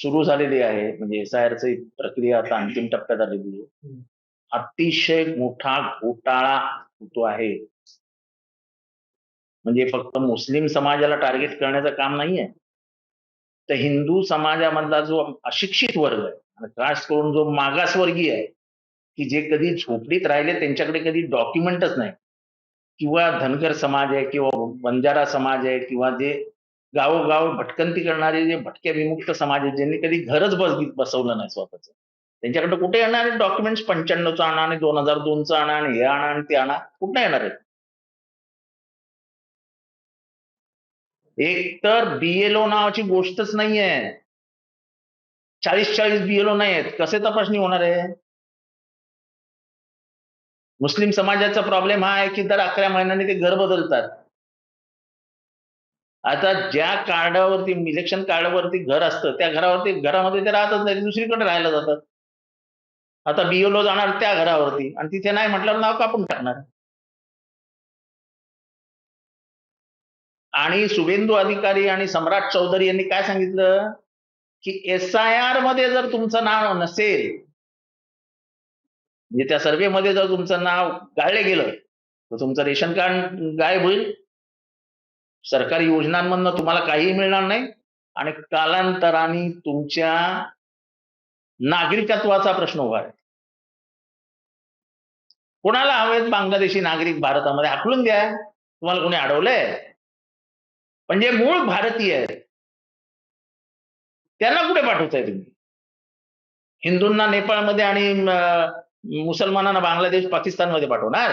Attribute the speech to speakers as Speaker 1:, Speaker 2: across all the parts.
Speaker 1: सुरू झालेली आहे, म्हणजे एसआयआरची प्रक्रिया आता अंतिम टप्प्यात आलेली आहे. अतिशय मोठा घोटाळा होतो आहे. म्हणजे फक्त मुस्लिम समाजाला टार्गेट करण्याचं काम नाहीये. तर हिंदू समाजामधला जो अशिक्षित वर्ग आहे आणि खास करून जो मागासवर्गीय आहे, की जे कधी झोपडीत राहिले, त्यांच्याकडे कधी डॉक्युमेंटच नाही, किंवा धनगर समाज आहे किंवा बंजारा समाज आहे किंवा जे गावोगाव भटकंती करणारे जे भटक्या विमुक्त समाज आहे, ज्यांनी कधी घरच बसवलं नाही स्वतःच, त्यांच्याकडे कुठे येणार डॉक्युमेंट्स? 95चं आणा आणि 2002चं आणा आणि हे आणा आणि ते आणा, कुठे येणार आहे? एक तर बीएलओ नावाची गोष्टच नाहीये. 40 बीएलओ नाही आहेत, कसे तपासणी होणार आहे? मुस्लिम समाजाचा प्रॉब्लेम हा आहे की दर 11 महिन्यांनी ते घर बदलतात. आता ज्या कार्डावरती, इलेक्शन कार्डावरती घर असतं, त्या घरामध्ये ते राहतच नाही, दुसरीकडे राहायला जातात. आता बीएलओ जाणार त्या घरावरती आणि तिथे नाही म्हटल्यावर नाव कापून टाकणार. आणि शुभेंदू अधिकारी आणि सम्राट चौधरी यांनी काय सांगितलं, की एसआयआर मध्ये जर तुमचं नाव नसेल, म्हणजे त्या सर्व्हेमध्ये जर तुमचं नाव गाळलं गेलं, तर तुमचं रेशन कार्ड गायब होईल, सरकारी योजनांमधनं तुम्हाला काहीही मिळणार नाही आणि कालांतराने तुमच्या नागरिकत्वाचा प्रश्न उभा आहे. कोणाला हवेत बांगलादेशी नागरिक भारतामध्ये? हाकलून द्या. तुम्हाला कोणी अडवलंय? पण जे मूळ भारतीय आहेत, त्यांना कुठे पाठवताय तुम्ही? हिंदूंना नेपाळमध्ये आणि मुसलमानांना बांगलादेश, पाकिस्तानमध्ये पाठवणार?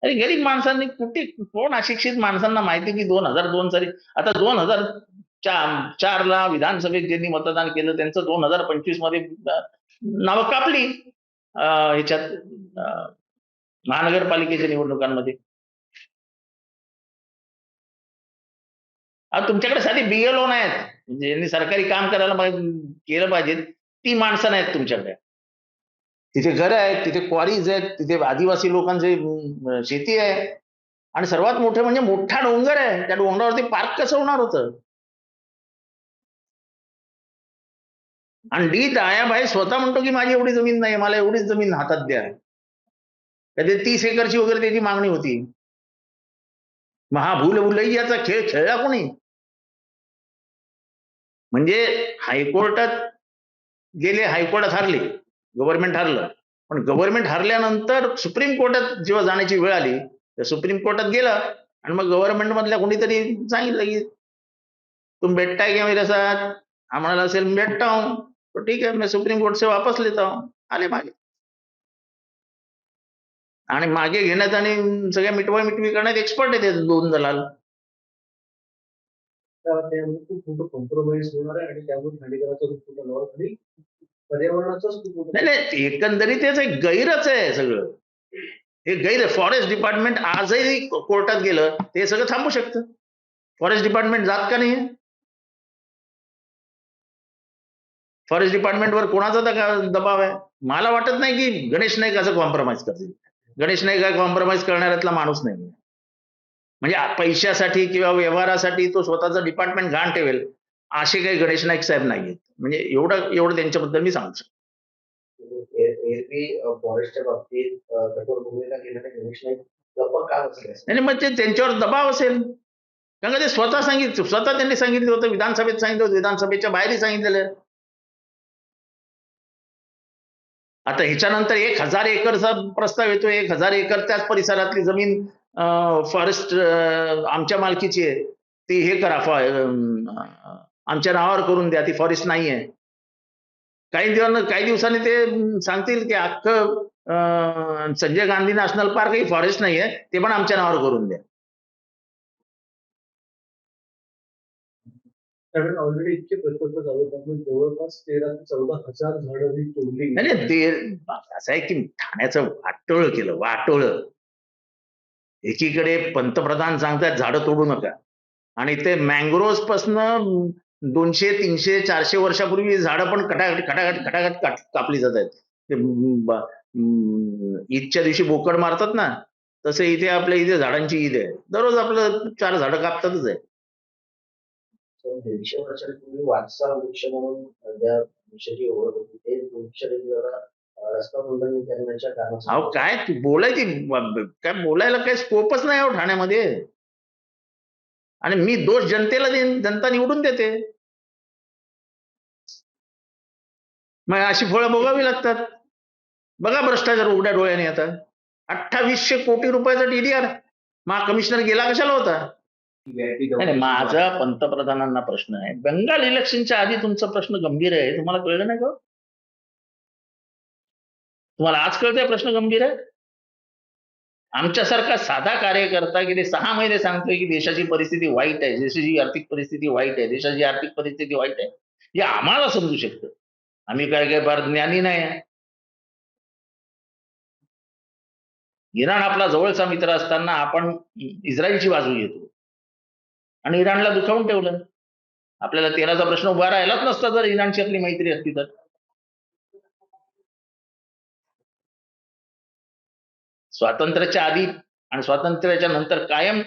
Speaker 1: अरे गरीब माणसांनी कुठे, कोण अशिक्षित माणसांना माहिती की 2002 साली, आता 2004 ला विधानसभेत ज्यांनी मतदान केलं त्यांचं 2025 मध्ये नावं कापली ह्याच्यात महानगरपालिकेच्या निवडणुकांमध्ये. तुमच्याकडे साधी बीएलओ नाहीत, ज्यांनी सरकारी काम करायला केलं पाहिजे, ती माणसं नाहीत तुमच्याकडे. तिथे घर आहेत, तिथे क्वारीज आहेत, तिथे आदिवासी लोकांचे शेती आहे आणि सर्वात मोठे म्हणजे मोठा डोंगर आहे. त्या डोंगरावरती पार्क कसं होणार होतं? आणि डी दयाभाई स्वतः म्हणतो की माझी एवढी जमीन नाही, मला एवढीच जमीन हातात द्या. कधी 30 एकरची वगैरे त्याची मागणी होती. भुलैयाचा खेळ खेळला कोणी? म्हणजे हायकोर्टात गेले, हायकोर्टात हारले, गव्हर्नमेंट हारलं. पण गव्हर्नमेंट हारल्यानंतर सुप्रीम कोर्टात जेव्हा जाण्याची वेळ आली, तर सुप्रीम कोर्टात गेला आणि मग गव्हर्नमेंट मधल्या कोणीतरी सांगितलं की तुम बैठता है क्या मेरे साथ? आम्हाला असेल मी बैठता हूं, तो ठीक है मैं सुप्रीम कोर्ट से वापस लेता हूं. आले मागे आणि मागे घेण्यात आणि सगळ्या मिटवी करण्यात एक्सपर्ट आहे ते दोन दलाल. खूप मोठं कॉम्प्रोमाइज होणार आहे आणि त्यामुळे खाणीकरांचा खूप मोठा लॉस आणि पर्यावरणाचाच खूप मोठा. नाही, एकंदरीत त्याच एक गैरच आहे सगळं. हे गैर. फॉरेस्ट डिपार्टमेंट आजही कोर्टात गेलं ते सगळं थांबू शकतं. फॉरेस्ट डिपार्टमेंट जात का नाही? फॉरेस्ट डिपार्टमेंटवर कोणाचा दबाव आहे? मला वाटत नाही की गणेश नाईक असं कॉम्प्रोमाइज करतील. गणेश नाईक हा कॉम्प्रोमाइज करणाऱ्यातला माणूस नाही. म्हणजे पैशासाठी किंवा व्यवहारासाठी तो स्वतःचं डिपार्टमेंट घाण ठेवेल असे काही गणेश नाईक साहेब नाहीयेत. म्हणजे एवढं त्यांच्याबद्दल मी सांगू शकतो. फॉरेस्टच्या बाबतीत कठोर भूमिका घेणारे गणेश नाईक नाही, मग ते त्यांच्यावर दबाव असेल. कारण ते स्वतः त्यांनी सांगितलं होतं, विधानसभेत सांगितलं होतं, विधानसभेच्या बाहेरही सांगितलेलं. आता ह्याच्यानंतर 1000 एकरचा प्रस्ताव येतोय. 1000 एकर त्याच परिसरातली जमीन फॉरेस्ट आमच्या मालकीची आहे, ती हे करा, आमच्या नावावर करून द्या, ती फॉरेस्ट नाहीये. काही दिवसांनी ते सांगतील की अख्खं संजय गांधी नॅशनल पार्क ही फॉरेस्ट नाहीये, ते पण आमच्या नावावर करून द्या. कारण ऑलरेडी इतके प्रकल्प झाले, त्यामुळे जवळपास 13 ते 14,000 झाडं ही तोडली. नाही, ते असं आहे की ठाण्याचं वाटोळं केलं, वाटोळं. एकीकडे पंतप्रधान सांगतात झाडं तोडू नका आणि ते मँग्रोव्ह पासून 200, 300, 400 वर्षापूर्वी झाडं पण खटाखट कापली जात आहेत. ते ईदच्या दिवशी बोकड मारतात ना, तसं इथे आपल्या इथे झाडांची ईद आहे. दररोज आपलं 4 झाडं कापतातच आहे.
Speaker 2: 150 वर्षांपूर्वी वाटचा वृक्ष म्हणून ज्या वृक्षाची ओळख होती ते वृक्ष रस्ता खंडणी करण्याच्या
Speaker 1: अहो काय बोलायची काय बोलायला काही स्कोपच नाही हो ठाण्यामध्ये. आणि मी दोष जनतेला देईन, जनता निवडून देते. मग अशी फळं भोगावी लागतात. बघा भ्रष्टाचार उघड्या डोळ्याने आता. 2800 कोटी रुपयाचा टीडीआर. कमिशनर गेला कशाला होता? नाही, माझा पंतप्रधानांना प्रश्न आहे. बंगाल इलेक्शनच्या आधी तुमचा प्रश्न गंभीर आहे, तुम्हाला कळलं नाही का? तुम्हाला आज कळतंय प्रश्न गंभीर आहे? आमच्यासारखा साधा कार्यकर्ता गेले 6 महिने सांगतोय की देशाची परिस्थिती वाईट आहे, देशाची आर्थिक परिस्थिती वाईट आहे, देशाची आर्थिक परिस्थिती वाईट आहे. हे आम्हाला समजू शकतं. आम्ही काय फार ज्ञानी नाही आहे. इराण आपला जवळचा मित्र असताना आपण इस्रायलची बाजू घेतो आणि इराणला दुखावून ठेवलं. आपल्याला तेलाचा प्रश्न उभा राहिलाच नसता जर इराणची आपली मैत्री असती तर. स्वातंत्र्याच्या आधी आणि स्वातंत्र्याच्या नंतर कायम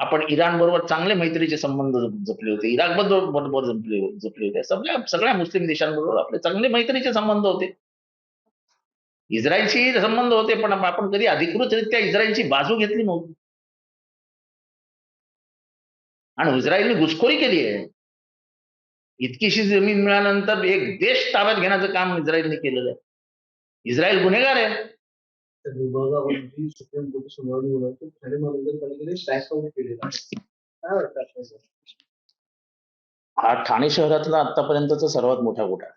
Speaker 1: आपण इराण बरोबर चांगले मैत्रीचे संबंध जपले होते. इराक बरोबर जपले होते. सगळ्या मुस्लिम देशांबरोबर आपले चांगले मैत्रीचे संबंध होते. इस्रायलशी संबंध होते, पण आपण कधी अधिकृतरित्या इस्रायलची बाजू घेतली नव्हती. आणि इस्रायलने घुसखोरी केली आहे. इतकीशी जमीन मिळाल्यानंतर एक देश ताब्यात घेण्याचं काम इस्रायलने केलेलं आहे. इस्रायल गुन्हेगार आहे.
Speaker 2: विभागावरती सुप्रीम कोर्ट सुनावणी होणार तर ठाणे महानगरपालिकेने स्ट्राईक आउट केलेला आहे. काय वाटतं?
Speaker 1: हा ठाणे शहरातला आतापर्यंतचा सर्वात मोठा घोटाळा.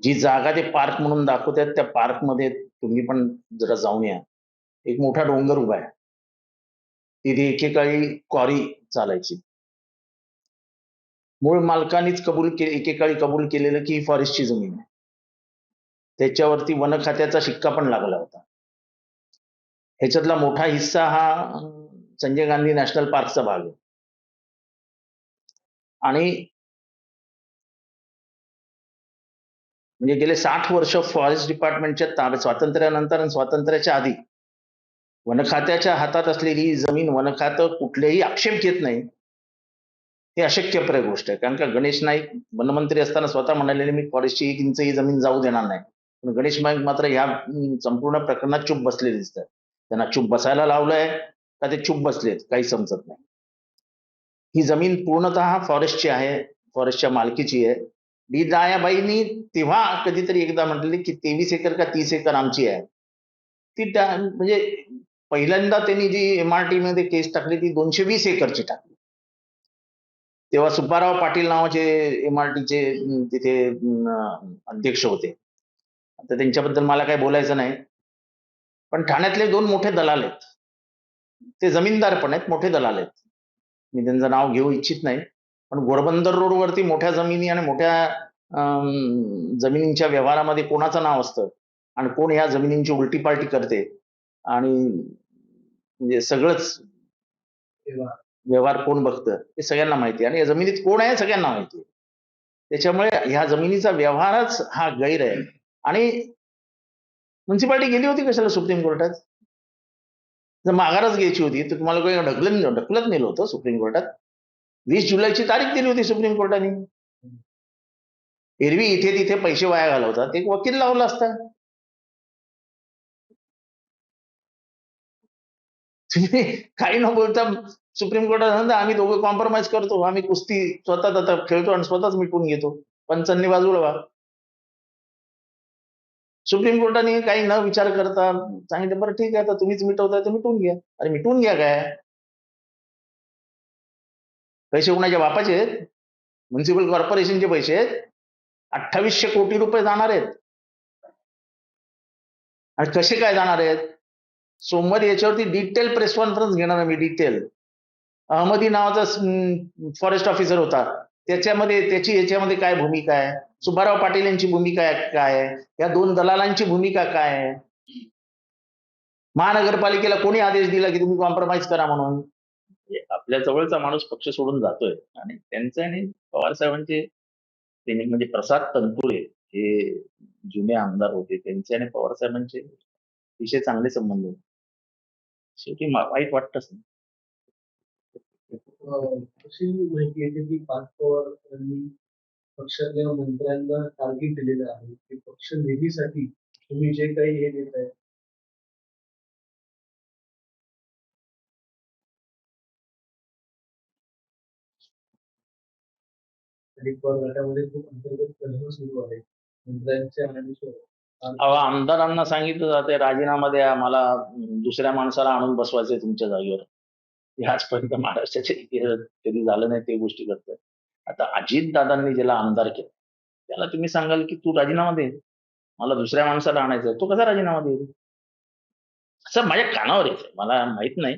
Speaker 1: जी जागा ते पार्क म्हणून दाखवतात त्या पार्कमध्ये तुम्ही पण जरा जाऊन या. एक मोठा डोंगर उभा आहे. तिथे एकेकाळी क्वारी चालायची. मूळ मालकानीच एकेकाळी कबूल केलेलं की ही फॉरेस्टची जमीन आहे. त्याच्यावरती वन खात्याचा शिक्का पण लागला होता. ह्याच्यातला मोठा हिस्सा हा संजय गांधी नॅशनल पार्कचा भाग आहे. आणि म्हणजे गेले 60 वर्ष फॉरेस्ट डिपार्टमेंटच्या स्वातंत्र्यानंतर आणि स्वातंत्र्याच्या आधी वन खात्याच्या हातात असलेली ही जमीन वन खातं कुठलेही आक्षेप घेत नाही. हे अशक्यप्राय गोष्ट आहे. कारण का गणेश नाईक वनमंत्री असताना स्वतः म्हणालेले मी फॉरेस्टची 1 इंच ही जमीन जाऊ देणार नाही. पण गणेश नाईक मात्र ह्या संपूर्ण प्रकरणात चूप बसलेले दिसतात. त्यांना चूप बसायला लावलंय का ते चूप बसलेत काही समजत नाही. ही जमीन पूर्णतः फॉरेस्टची आहे, फॉरेस्टच्या मालकीची आहे. डी दयाबाईंनी तेव्हा कधीतरी एकदा म्हटलेली की 23 एकर का 30 एकर आमची आहे. ती म्हणजे पहिल्यांदा त्यांनी जी एमआरटी मध्ये केस टाकली ती 220 एकरची टाकली. तेव्हा सुब्बाराव पाटील नावाचे एमआरटीचे तिथे अध्यक्ष होते. तर त्यांच्याबद्दल मला काही बोलायचं नाही. पण ठाण्यातले 2 मोठे दलाल आहेत. ते जमीनदार पण आहेत, मोठे दलाल आहेत. मी त्यांचं नाव घेऊ इच्छित नाही. पण घोडबंदर रोडवरती मोठ्या जमिनी आणि मोठ्या जमिनींच्या व्यवहारामध्ये कोणाचं नाव असतं आणि कोण ह्या जमिनींची उलटी पालटी करते आणि म्हणजे सगळंच व्यवहार कोण बघतं हे सगळ्यांना माहिती आहे. आणि या जमिनीत कोण आहे सगळ्यांना माहिती आहे. त्याच्यामुळे ह्या जमिनीचा व्यवहारच हा गैर आहे. आणि म्युन्सिपाल्टी गेली होती कशाला सुप्रीम कोर्टात? जर माघारच घ्यायची होती तर तुम्हाला काही ढकलत नेलं होतं सुप्रीम कोर्टात. 20 जुलैची तारीख दिली होती सुप्रीम कोर्टाने. एरवी इथे तिथे पैसे वाया घालवतात, एक वकील लावला असता. तुम्ही काही न बोलता सुप्रीम कोर्टात आम्ही दोघं कॉम्प्रोमाइज करतो, आम्ही कुस्ती स्वतः आता खेळतो आणि स्वतःच मिटवून घेतो. पंचांनी बाजूला व्हा. सुप्रीम कोर्टाने काही न विचार करता सांगितलं बरं ठीक आहे आता तुम्हीच मिटवताय तर मिटवून घ्या. अरे मिटवून घ्या काय? पैसे कोणाच्या बापाचे आहेत? म्युन्सिपल कॉर्पोरेशनचे पैसे आहेत. 2800 कोटी रुपये जाणार आहेत. आणि कसे काय जाणार आहेत? सोमवारी याच्यावरती डिटेल प्रेस कॉन्फरन्स घेणार आहे मी डिटेल. अहमदी नावाचा फॉरेस्ट ऑफिसर होता. याच्यामध्ये काय भूमिका आहे? सुब्बाराव पाटील यांची भूमिका काय आहे? या 2 दलालांची भूमिका काय आहे? महानगरपालिकेला कोणी आदेश दिला की तुम्ही कॉम्प्रोमाइज करा म्हणून? आपल्या जवळचा माणूस पक्ष सोडून जातोय आणि त्यांचे आणि पवार साहेबांचे त्यांनी म्हणजे प्रसाद तनपुरे हे जुने आमदार होते त्यांचे आणि पवार साहेबांचे अतिशय चांगले संबंध होते. शेवटी वाईट वाटतंच ना.
Speaker 2: अशी माहिती येते की पार्थ पवार यांनी पक्षातल्या मंत्र्यांना टार्गेट दिलेलं आहे की पक्ष निधीसाठी तुम्ही जे काही हे देत आहे आणि गटामध्ये खूप अंतर्गत कलह सुरू आहे मंत्र्यांच्या आणि
Speaker 1: अहो, आमदारांना सांगितलं जाते राजीनामा द्या, मला दुसऱ्या माणसाला आणून बसवायचंय तुमच्या जागेवर. हे आजपर्यंत महाराष्ट्राच्या इतिहासात कधी झालं नाही, ते गोष्टी करतात. आता अजितदादांनी ज्याला आमदार केलं त्याला तुम्ही सांगाल की तू राजीनामा दे, मला दुसऱ्या माणसाला आणायचं, तो कसा राजीनामा देईल? असं माझ्या कानावर येतंय, मला माहित नाही.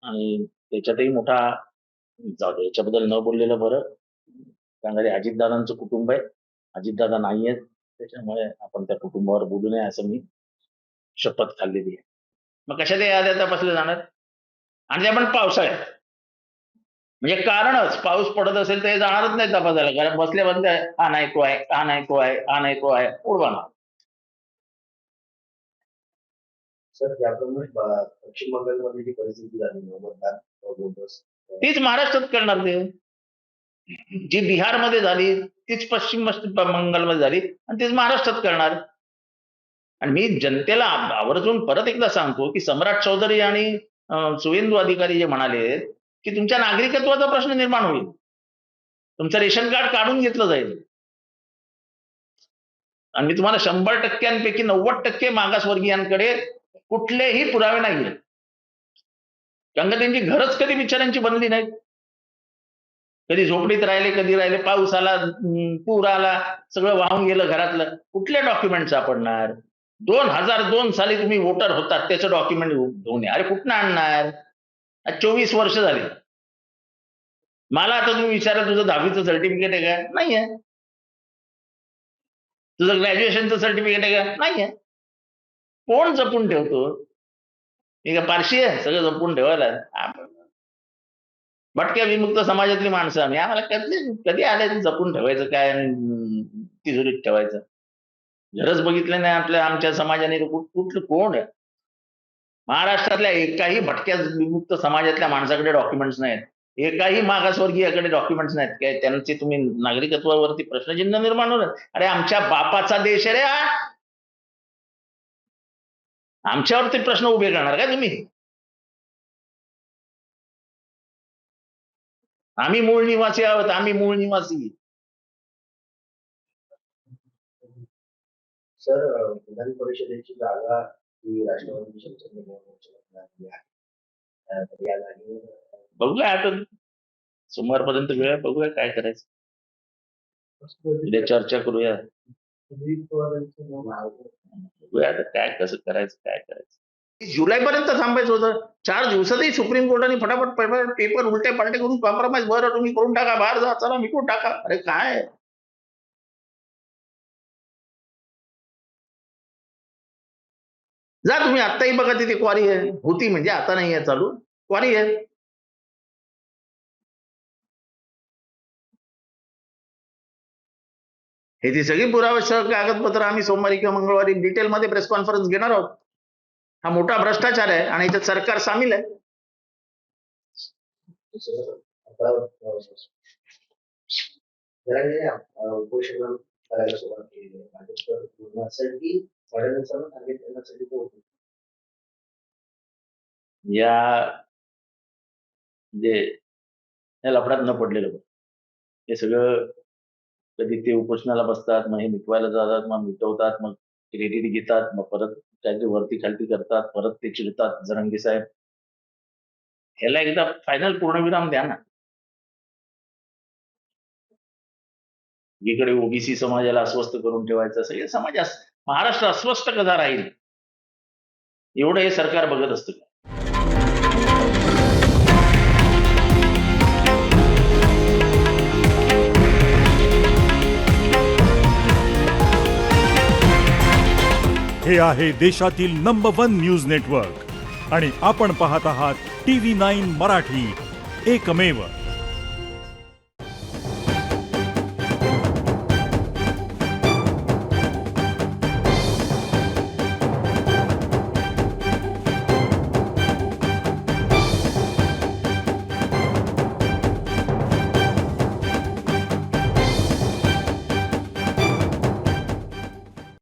Speaker 1: आणि त्याच्यातही मोठा जाऊ दे, याच्याबद्दल न बोललेलं बरं. कारण ते अजितदादांचं कुटुंब आहे, अजितदादा नाहीयेत, त्याच्यामुळे आपण त्या कुटुंबावर बोलू नये असं मी शपथ खाल्लेली आहे. मग कशा ते याद्या तपासल्या जाणार? आणि ते पण पावसाळ्यात. म्हणजे कारणच पाऊस पडत असेल तर हे जाणारच नाही तपासायला, कारण बसले बंद आहे, हा नाही तो आहे, हा नाही तो आहे, हा नाही तो आहे, उडवाना.
Speaker 2: सर त्याप्रमाणे पश्चिम बंगालमध्ये जी परिस्थिती झाली
Speaker 1: तीच महाराष्ट्रात करणार ते. जी बिहारमध्ये झाली तीच पश्चिम बंगालमध्ये झाली आणि तीच महाराष्ट्रात करणार. आणि मी जनतेला आवर्जून परत एकदा सांगतो की सम्राट चौधरी आणि सुवेंदू अधिकारी जे म्हणाले की तुमच्या नागरिकत्वाचा प्रश्न निर्माण होईल, तुमचं रेशन कार्ड काढून घेतलं जाईल आणि मी तुम्हाला 100%पैकी 90% मागासवर्गीयांकडे कुठलेही पुरावे नाहीये, कारण का त्यांची घरच कधी बिचाऱ्यांची बनली नाहीत. कधी झोपडीत राहिले, कधी राहिले, पाऊस आला, पूर आला, सगळं वाहून गेलं घरातलं. कुठले डॉक्युमेंट सापडणार? 2002 साली तुम्ही वोटर होतात त्याचं डॉक्युमेंट घेऊन या. अरे कुठनं आणणार? 24 वर्ष झाली. मला आता तुम्ही विचारा तुझं 10वीचं सर्टिफिकेट आहे का? नाहीये. तुझं ग्रॅज्युएशनचं सर्टिफिकेट आहे का? नाहीये. कोण जपून ठेवतो? हे का पारशी आहे सगळं जपून ठेवायला? भटक्या विमुक्त समाजातली माणसं आम्ही, आम्हाला कधी आले जपून ठेवायचं काय आणि तिजोरीत ठेवायचं? गरज बघितलं नाही आमच्या समाजाने, कुठलं कोण आहे? महाराष्ट्रातल्या एकाही भटक्या विमुक्त समाजातल्या माणसाकडे डॉक्युमेंट्स नाहीत, एकाही मागासवर्गीयाकडे डॉक्युमेंट्स नाहीत. काय त्यांचे तुम्ही नागरिकत्वावरती प्रश्नचिन्ह निर्माण होणार? अरे आमच्या बापाचा देश आहे रे हा, आमच्यावरती प्रश्न उभे करणार काय तुम्ही? आम्ही मूळ निवासी आहोत, आम्ही मूळ निवासी.
Speaker 2: सर विधान परिषदेची जागा ही राष्ट्रवादी
Speaker 1: बघूया आता सोमवारपर्यंत वेळ आहे, बघूया काय करायचं, उद्या चर्चा करूया. बघूया आता काय कसं करायचं, काय करायचं. जुलैपर्यंत थांबायचं होतं. 4 दिवसातही सुप्रीम कोर्टाने फटाफट पेपर उलटे पालटे करून कॉम्प्रोमाइज, बरं तुम्ही करून टाका, बाहेर जा, चला मिटून टाका. अरे काय जा तुम्ही आत्ताही बघा, तिथे क्वारी आहे, होती म्हणजे आता नाही आहे चालू, क्वारी आहे. हे ती सगळी पुरावश्यक कागदपत्र आम्ही सोमवारी किंवा मंगळवारी डिटेलमध्ये प्रेस कॉन्फरन्स घेणार आहोत. हा मोठा भ्रष्टाचार आहे आणि याच्यात सरकार सामील आहे. उपोषण करायला सुरुवात केली आहे या लफड्यात न पडलेलं हे सगळं. कधी ते उपोषणाला बसतात, मग हे मिटवायला जातात, मग मिटवतात, मग क्रेडिट घेतात, मग परत काहीतरी वरती खालती करतात, परत ते चिडतात. जरंगे साहेब, ह्याला एकदा फायनल पूर्णविराम द्या ना. एकीकडे ओबीसी समाजाला अस्वस्थ करून ठेवायचं, सगळे समाज महाराष्ट्र अस्वस्थ कसा राहील एवढं हे सरकार बघत असतं.
Speaker 3: हे आहे देशातील नंबर 1 न्यूज नेटवर्क आणि आपण पाहत आहात TV9 मराठी, एकमेव.